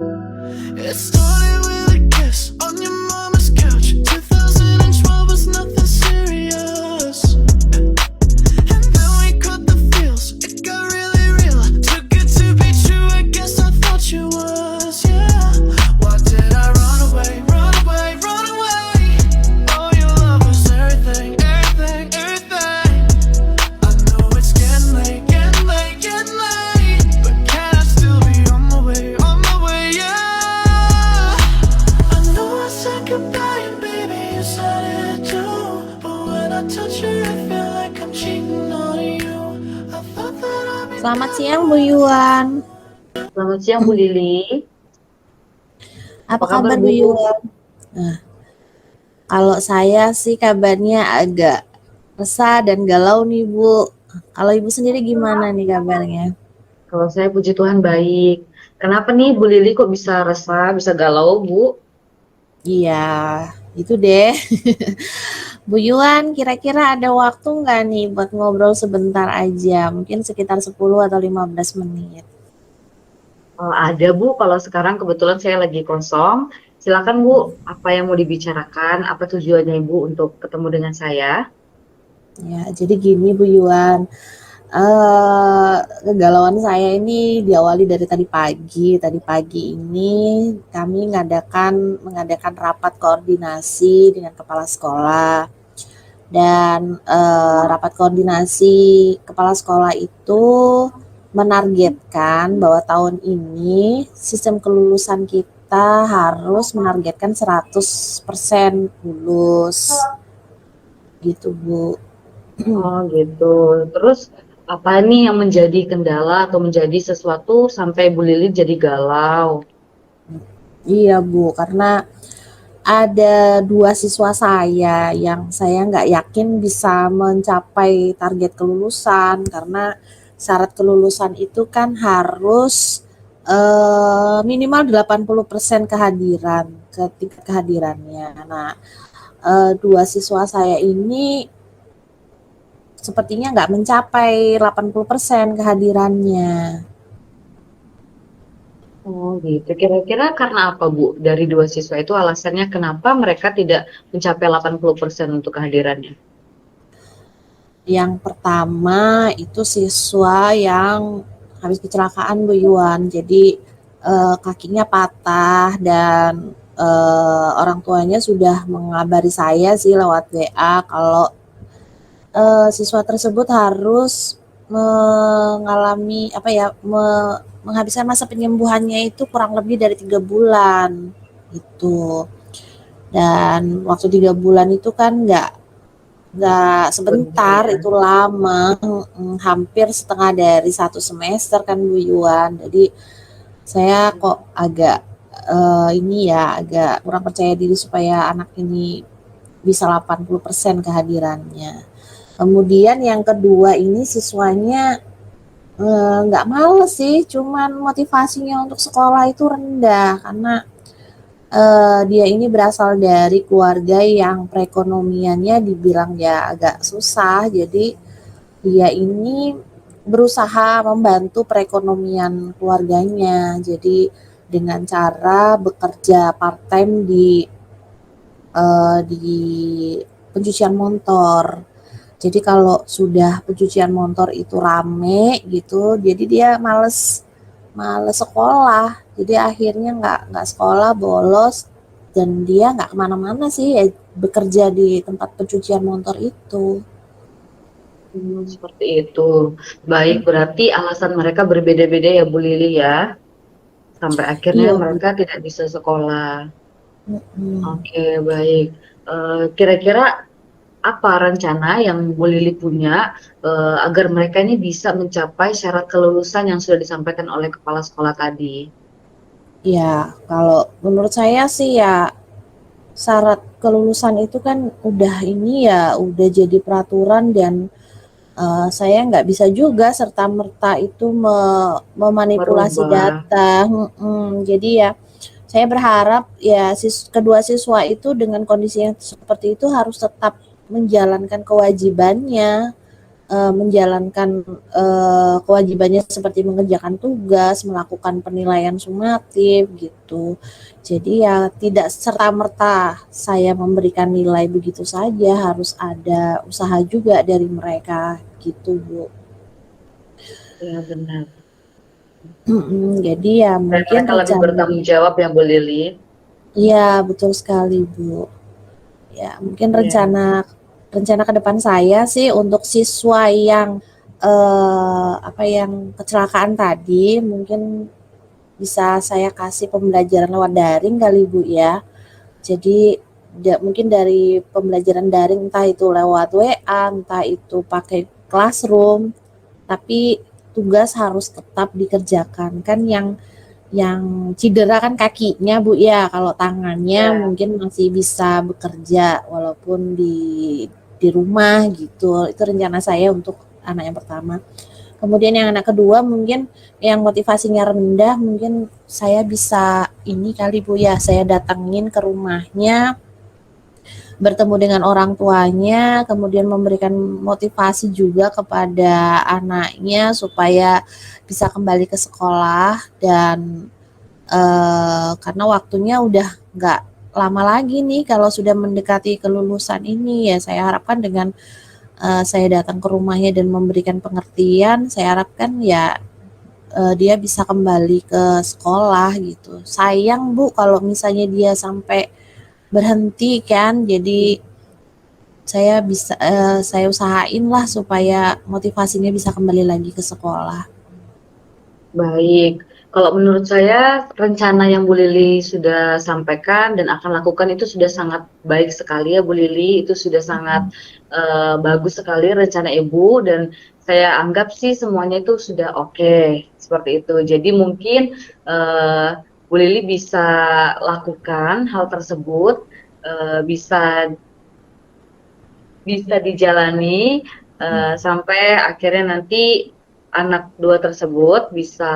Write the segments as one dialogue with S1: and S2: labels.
S1: It started with a kiss on your mama's couch. 2012 was nothing serious. And then we caught the feels. It got really real. Too good to be true. I guess I thought you was, yeah. Why did I run away, run away, run away? Oh, your love was everything, everything, everything. I know it's getting late, getting late, getting late. But can I still be on my way, yeah. I know I said goodbye and baby you said it too. But when I touch you I feel like I'm cheating on you. I thought that I'd be
S2: Selamat siang Bu Yuan.
S3: Selamat siang Bu Lili.
S2: Apa
S3: Apa kabar
S2: kabar Bu
S3: Bu?
S2: Yuan? Nah, kalau saya sih kabarnya agak resah dan galau nih Bu. Kalau Ibu sendiri gimana nih kabarnya?
S3: Kalau saya puji Tuhan baik. Kenapa nih Bu Lili kok bisa resah, bisa galau Bu?
S2: Iya, itu deh. Bu Yuan, kira-kira ada waktu nggak nih buat ngobrol sebentar aja? Mungkin sekitar 10 atau 15 menit.
S3: Ada Bu, kalau sekarang kebetulan saya lagi kosong. Silakan Bu, apa yang mau dibicarakan? Apa tujuannya Ibu untuk ketemu dengan saya?
S2: Ya, jadi gini Bu Yuan. Kegalauan saya ini diawali dari tadi pagi. Tadi pagi ini kami mengadakan rapat koordinasi dengan kepala sekolah dan rapat koordinasi kepala sekolah itu menargetkan bahwa tahun ini sistem kelulusan kita harus menargetkan 100% lulus gitu Bu.
S3: Oh gitu. Terus apa nih yang menjadi kendala atau menjadi sesuatu sampai Bu Lili jadi galau?
S2: Iya Bu, karena ada 2 siswa saya yang saya nggak yakin bisa mencapai target kelulusan, karena syarat kelulusan itu kan harus minimal 80% kehadiran, tingkat kehadirannya. Nah, 2 siswa saya ini sepertinya nggak mencapai 80% kehadirannya.
S3: Oh gitu. Kira-kira karena apa Bu? Dari dua siswa itu alasannya kenapa mereka tidak mencapai 80% untuk kehadirannya?
S2: Yang pertama itu siswa yang habis kecelakaan Bu Yuan, jadi kakinya patah dan orang tuanya sudah mengabari saya sih lewat WA kalau siswa tersebut harus mengalami menghabiskan masa penyembuhannya itu kurang lebih dari 3 bulan itu. Dan waktu 3 bulan itu kan nggak sebentar,
S3: Benar.
S2: itu lama, hampir setengah dari 1 semester kan Bu Yuan. Jadi saya kok agak agak kurang percaya diri supaya anak ini bisa 80% kehadirannya. Kemudian yang kedua ini siswanya nggak males sih, cuman motivasinya untuk sekolah itu rendah karena dia ini berasal dari keluarga yang perekonomiannya dibilang ya agak susah, jadi dia ini berusaha membantu perekonomian keluarganya. Jadi dengan cara bekerja part-time di pencucian motor. Jadi kalau sudah pencucian motor itu rame gitu, jadi dia males males sekolah. Jadi akhirnya nggak sekolah, bolos, dan dia nggak kemana-mana sih, ya bekerja di tempat pencucian motor itu.
S3: Seperti itu. Baik, berarti alasan mereka berbeda-beda ya Bu Lili ya. Sampai akhirnya
S2: Iya Bu.
S3: mereka tidak bisa sekolah.
S2: Mm-mm.
S3: Oke, baik. Kira-kira apa rencana yang Bu Lili punya agar mereka ini bisa mencapai syarat kelulusan yang sudah disampaikan oleh kepala sekolah tadi?
S2: Ya, kalau menurut saya sih ya syarat kelulusan itu kan udah jadi peraturan dan saya nggak bisa juga serta-merta itu memanipulasi
S3: Merubah.
S2: data. Jadi ya saya berharap ya kedua siswa itu dengan kondisi yang seperti itu harus tetap menjalankan kewajibannya menjalankan kewajibannya seperti mengerjakan tugas, melakukan penilaian sumatif gitu. Jadi ya tidak serta-merta saya memberikan nilai begitu saja, harus ada usaha juga dari mereka gitu, Bu.
S3: Ya benar.
S2: Jadi ya
S3: Dan
S2: mungkin
S3: mereka lebih
S2: rencana,
S3: bertanggung jawab ya Bu Lili.
S2: iya betul sekali, Bu. Ya, mungkin
S3: Ya,
S2: rencana rencana ke depan saya sih untuk siswa yang apa yang kecelakaan tadi mungkin bisa saya kasih pembelajaran lewat daring kali Bu ya. Jadi mungkin dari pembelajaran daring entah itu lewat WA, entah itu pakai classroom, tapi tugas harus tetap dikerjakan. Kan yang cedera kan kakinya Bu ya, kalau tangannya
S3: ya,
S2: mungkin masih bisa bekerja walaupun di rumah gitu. Itu rencana saya untuk anak yang pertama. Kemudian yang anak kedua mungkin yang motivasinya rendah, mungkin saya bisa ini kali Bu ya, saya datengin ke rumahnya, bertemu dengan orang tuanya, kemudian memberikan motivasi juga kepada anaknya supaya bisa kembali ke sekolah dan karena waktunya udah nggak lama lagi nih kalau sudah mendekati kelulusan ini ya saya harapkan dengan saya datang ke rumahnya dan memberikan pengertian, saya harapkan ya dia bisa kembali ke sekolah gitu. Sayang Bu kalau misalnya dia sampai berhenti kan, jadi saya usahain lah supaya motivasinya bisa kembali lagi ke sekolah.
S3: baik. Kalau menurut saya rencana yang Bu Lili sudah sampaikan dan akan lakukan itu sudah sangat baik sekali ya Bu Lili. Itu sudah sangat bagus sekali rencana Ibu dan saya anggap sih semuanya itu sudah oke seperti itu. Jadi mungkin Bu Lili bisa lakukan hal tersebut, bisa bisa dijalani sampai akhirnya nanti anak dua tersebut bisa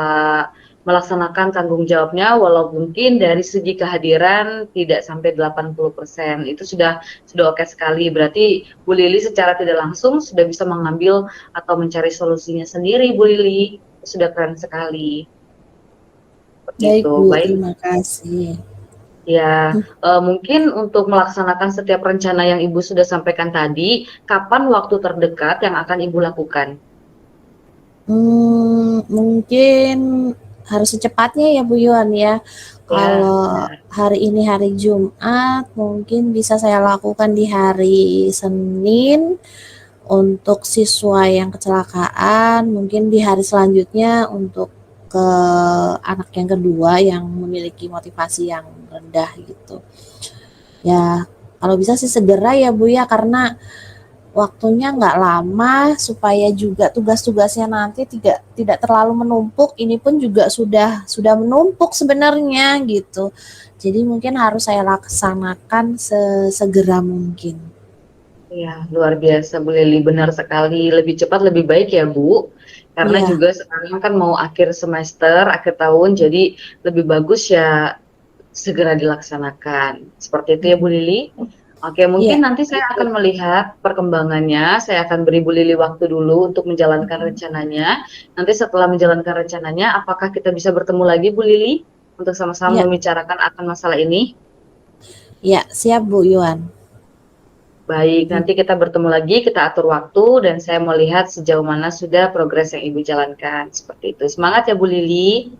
S3: melaksanakan tanggung jawabnya walaupun mungkin dari segi kehadiran tidak sampai 80%. Itu sudah oke sekali. Berarti Bu Lili secara tidak langsung sudah bisa mengambil atau mencari solusinya sendiri Bu Lili. Sudah keren sekali. Seperti
S2: Baik
S3: itu.
S2: Bu,
S3: Baik.
S2: terima kasih.
S3: Ya, mungkin untuk melaksanakan setiap rencana yang Ibu sudah sampaikan tadi, kapan waktu terdekat yang akan Ibu lakukan?
S2: Mungkin harus secepatnya ya Bu Yuan ya.
S3: Ya,
S2: Kalau
S3: benar.
S2: hari ini hari Jumat, mungkin bisa saya lakukan di hari Senin untuk siswa yang kecelakaan, mungkin di hari selanjutnya untuk ke anak yang kedua yang memiliki motivasi yang rendah gitu. Ya, kalau bisa sih segera ya Bu ya, karena waktunya nggak lama supaya juga tugas-tugasnya nanti tidak tidak terlalu menumpuk. Ini pun juga sudah menumpuk sebenarnya gitu. Jadi mungkin harus saya laksanakan sesegera mungkin.
S3: Ya, luar biasa Bu Lili, benar sekali. Lebih cepat lebih baik ya Bu. Karena
S2: Iya,
S3: juga sekarang kan mau akhir semester, akhir tahun, jadi lebih bagus ya segera dilaksanakan. Seperti itu ya Bu Lili. Oke,
S2: iya,
S3: mungkin nanti saya akan melihat perkembangannya. Saya akan beri Bu Lili waktu dulu untuk menjalankan rencananya. Nanti setelah menjalankan rencananya, apakah kita bisa bertemu lagi Bu Lili untuk sama-sama
S2: iya,
S3: membicarakan akan masalah ini?
S2: iya, siap Bu Yuan.
S3: Baik, nanti kita bertemu lagi, kita atur waktu, dan saya mau lihat sejauh mana sudah progres yang Ibu jalankan. Seperti itu. Semangat ya Bu Lili.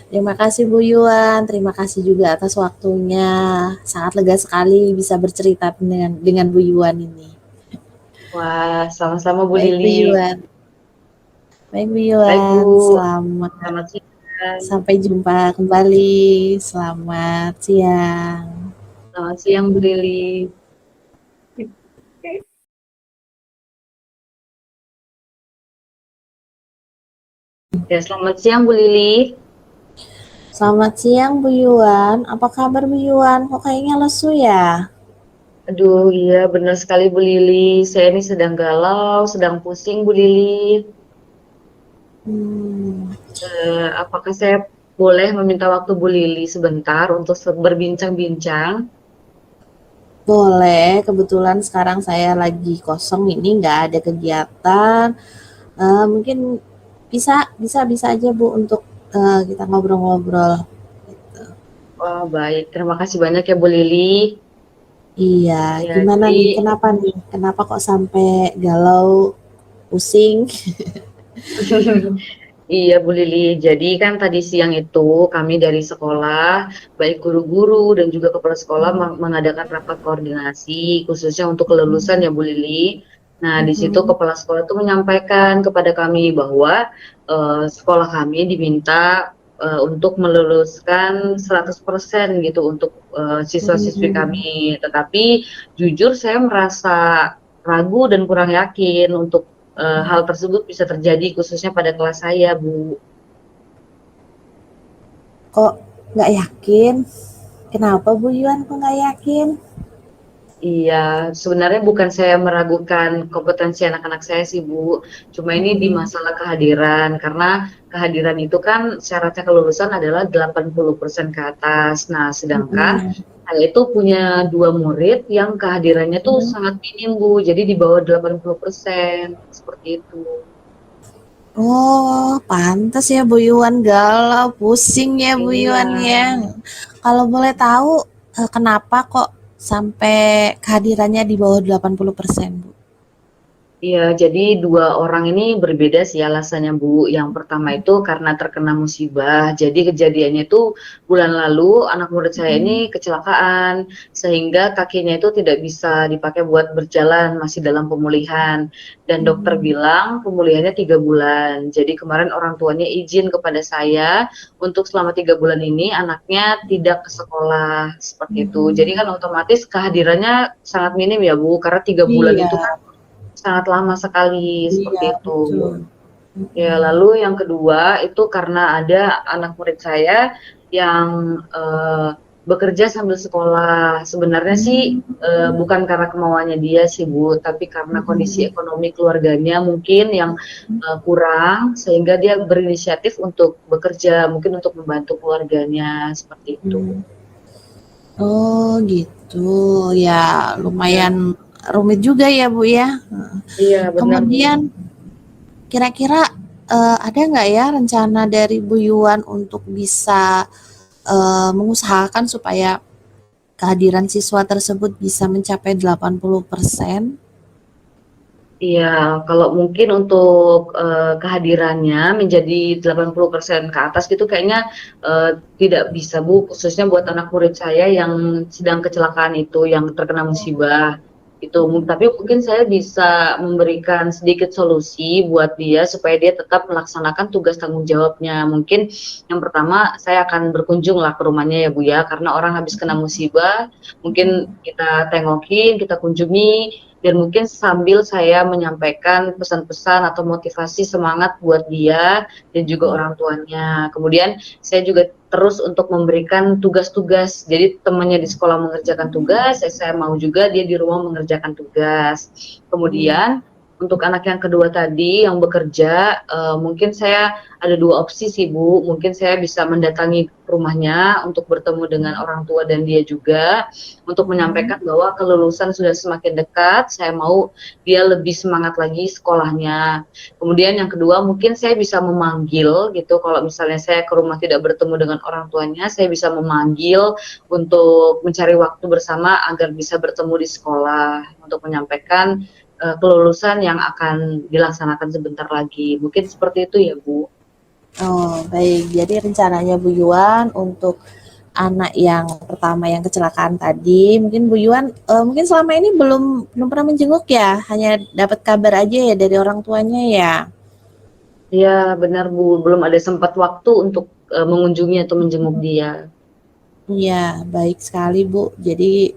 S2: Terima kasih Bu Yuan, terima kasih juga atas waktunya. Sangat lega sekali bisa bercerita dengan Bu Yuan ini.
S3: Wah, sama-sama Bu
S2: Baik Bu
S3: Lili.
S2: Yuan, baik Bu
S3: Baik Bu,
S2: Yuan, selamat
S3: selamat siang.
S2: sampai jumpa kembali. Selamat siang.
S3: Selamat siang Bu Lili. Ya, selamat siang Bu Lili.
S2: Selamat siang Bu Yuan. Apa kabar Bu Yuan? Kok kayaknya lesu ya?
S3: Aduh, iya benar sekali Bu Lili. Saya ini sedang galau, sedang pusing Bu Lili.
S2: Hmm,
S3: Apakah saya boleh meminta waktu Bu Lili sebentar untuk berbincang-bincang?
S2: Boleh, kebetulan sekarang saya lagi kosong ini, nggak ada kegiatan. Mungkin bisa aja Bu untuk kita ngobrol-ngobrol. Gitu.
S3: Oh, baik. Terima kasih banyak ya Bu Lili.
S2: Iya,
S3: Ya,
S2: gimana
S3: jadi
S2: nih? Kenapa nih? Kenapa kok sampai galau, pusing?
S3: iya Bu Lili, jadi kan tadi siang itu kami dari sekolah, baik guru-guru dan juga kepala sekolah mengadakan rapat koordinasi khususnya untuk kelulusan ya Bu Lili. Nah, di situ
S2: Mm-mm.
S3: kepala sekolah itu menyampaikan kepada kami bahwa sekolah kami diminta untuk meluluskan 100% gitu untuk siswa-siswi
S2: Mm-mm.
S3: kami. Tetapi jujur saya merasa ragu dan kurang yakin untuk hal tersebut bisa terjadi khususnya pada kelas saya, Bu.
S2: Kok nggak yakin? Kenapa Bu Yuan kok nggak yakin?
S3: Iya, sebenarnya bukan saya meragukan kompetensi anak-anak saya sih, Bu. Cuma ini di
S2: Mm-mm.
S3: masalah kehadiran, karena kehadiran itu kan syaratnya kelulusan adalah 80% ke atas. Nah, sedangkan
S2: Mm-mm.
S3: saya itu punya dua murid yang kehadirannya tuh
S2: Mm.
S3: sangat minim, Bu. Jadi di bawah 80%, seperti itu.
S2: Oh, pantas ya Bu Yuan galau, pusing ya Bu
S3: Iya.
S2: Yuan ya. Kalau boleh tahu kenapa kok sampai kehadirannya di bawah 80% Bu?
S3: Iya, jadi dua orang ini berbeda sih alasannya, Bu. Yang pertama itu karena terkena musibah. Jadi kejadiannya itu bulan lalu anak murid saya ini
S2: Mm.
S3: kecelakaan sehingga kakinya itu tidak bisa dipakai buat berjalan, masih dalam pemulihan. Dan dokter
S2: Mm.
S3: bilang pemulihannya 3 bulan. Jadi kemarin orang tuanya izin kepada saya untuk selama 3 bulan ini anaknya tidak ke sekolah seperti itu. Jadi
S2: Mm.
S3: kan otomatis kehadirannya sangat minim ya, Bu, karena 3 bulan
S2: Iya,
S3: itu kan sangat lama sekali
S2: iya
S3: seperti itu.
S2: betul.
S3: Ya,
S2: Mm-mm.
S3: lalu yang kedua itu karena ada anak murid saya yang bekerja sambil sekolah. Sebenarnya sih bukan karena kemauannya dia sih Bu, tapi karena kondisi
S2: Mm-mm.
S3: ekonomi keluarganya mungkin yang kurang sehingga dia berinisiatif untuk bekerja, mungkin untuk membantu keluarganya seperti itu.
S2: Mm. Oh gitu, ya
S3: Ya,
S2: lumayan rumit juga ya Bu ya.
S3: iya benar Bu.
S2: Kemudian kira-kira ada nggak ya rencana dari Bu Yuan untuk bisa mengusahakan supaya kehadiran siswa tersebut bisa mencapai 80%?
S3: Iya, kalau mungkin untuk kehadirannya menjadi 80% ke atas gitu kayaknya tidak bisa Bu, khususnya buat anak murid saya yang sedang kecelakaan itu, yang terkena musibah itu. Tapi mungkin saya bisa memberikan sedikit solusi buat dia supaya dia tetap melaksanakan tugas tanggung jawabnya. Mungkin yang pertama saya akan berkunjung lah ke rumahnya ya Bu ya, karena orang habis kena musibah, mungkin kita tengokin, kita kunjungi dan mungkin sambil saya menyampaikan pesan-pesan atau motivasi semangat buat dia dan juga orang tuanya. Kemudian saya juga terus untuk memberikan tugas-tugas. Jadi temannya di sekolah mengerjakan tugas, saya mau juga dia di rumah mengerjakan tugas. Kemudian untuk anak yang kedua tadi yang bekerja, mungkin saya ada dua opsi sih Bu. Mungkin saya bisa mendatangi rumahnya untuk bertemu dengan orang tua dan dia juga untuk menyampaikan bahwa kelulusan sudah semakin dekat, saya mau dia lebih semangat lagi sekolahnya. Kemudian yang kedua, mungkin saya bisa memanggil gitu, kalau misalnya saya ke rumah tidak bertemu dengan orang tuanya, saya bisa memanggil untuk mencari waktu bersama agar bisa bertemu di sekolah untuk menyampaikan kelulusan yang akan dilaksanakan sebentar lagi. Mungkin seperti itu ya, Bu.
S2: Oh, baik. Jadi rencananya Bu Yuan untuk anak yang pertama yang kecelakaan tadi, mungkin Bu Yuan mungkin selama ini belum belum pernah menjenguk ya, hanya dapat kabar aja ya dari orang tuanya ya.
S3: Iya, benar Bu, belum ada sempat waktu untuk mengunjungi atau menjenguk dia.
S2: Iya, baik sekali Bu. Jadi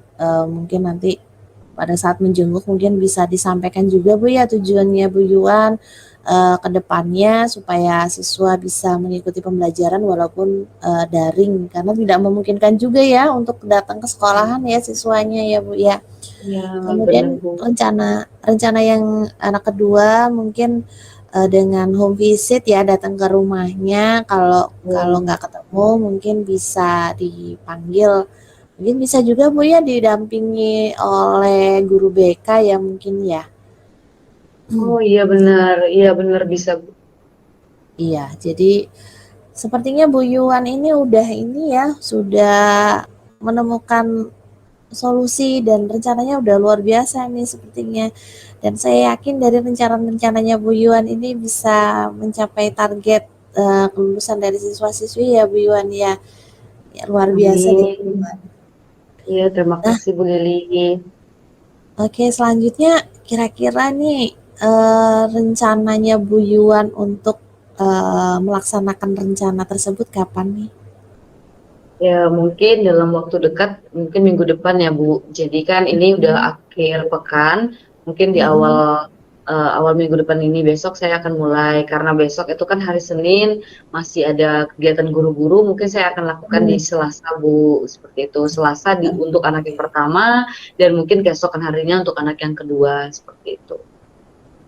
S2: mungkin nanti pada saat menjenguk mungkin bisa disampaikan juga Bu ya tujuannya Bu Yuan ke depannya supaya siswa bisa mengikuti pembelajaran walaupun daring karena tidak memungkinkan juga ya untuk datang ke sekolahan ya siswanya ya Bu ya.
S3: Iya, benar
S2: Kemudian
S3: Bu.
S2: rencana rencana yang anak kedua mungkin dengan home visit ya datang ke rumahnya kalau kalau
S3: Ya.
S2: nggak ketemu mungkin bisa dipanggil Mungkin bisa juga Bu ya didampingi oleh guru BK ya mungkin ya.
S3: Oh iya benar bisa Bu.
S2: Iya, jadi sepertinya Bu Yuan ini udah ini ya, sudah menemukan solusi dan rencananya udah luar biasa nih sepertinya. Dan saya yakin dari rencana-rencananya Bu Yuan ini bisa mencapai target kelulusan dari siswa-siswi ya Bu Yuan ya. Ya, luar biasa deh Bu
S3: Amin.
S2: Yuan.
S3: Iya, terima
S2: Nah,
S3: kasih Bu Lili.
S2: oke selanjutnya kira-kira nih rencananya Bu Yuan untuk melaksanakan rencana tersebut kapan nih?
S3: Ya, mungkin dalam waktu dekat, mungkin minggu depan ya, Bu. Jadi kan ini udah
S2: Mhm,
S3: akhir pekan, mungkin di
S2: mhm,
S3: awal minggu depan ini besok saya akan mulai karena besok itu kan hari Senin masih ada kegiatan guru-guru, mungkin saya akan lakukan di
S2: mhm.
S3: Selasa, Bu. Seperti itu. Selasa untuk anak yang pertama dan mungkin keesokan harinya untuk anak yang kedua, seperti itu.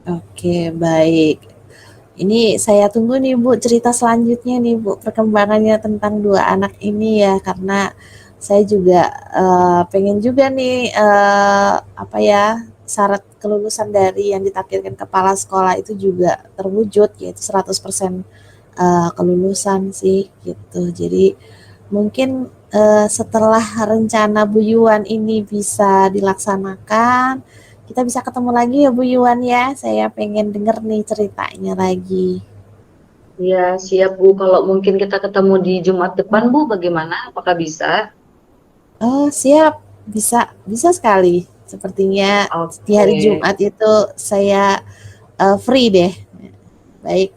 S2: Oke, baik. Ini saya tunggu nih Bu cerita selanjutnya nih Bu, perkembangannya tentang 2 anak ini ya, karena saya juga, pengen juga nih, apa ya, syarat kelulusan dari yang ditargetkan kepala sekolah itu juga terwujud, yaitu 100% kelulusan sih, gitu. Jadi mungkin, setelah rencana Bu Yuan ini bisa dilaksanakan, kita bisa ketemu lagi ya Bu Yuan ya. Saya pengen denger nih ceritanya lagi.
S3: Ya, siap, Bu. Kalau mungkin kita ketemu di Jumat depan, Bu, bagaimana? Apakah bisa?
S2: Oh, siap. Bisa bisa sekali. Sepertinya di hari
S3: Oke.
S2: Jumat itu saya, free deh. Baik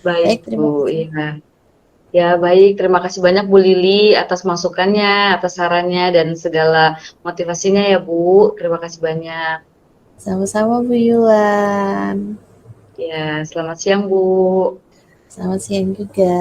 S3: Baik,
S2: baik terima
S3: Bu.
S2: kasih.
S3: Iya. Ya, baik. Terima kasih banyak Bu Lili atas masukannya, atas sarannya, dan segala motivasinya ya, Bu. Terima kasih banyak.
S2: Sama-sama Bu Yuan.
S3: Ya, selamat siang, Bu.
S2: Selamat siang juga.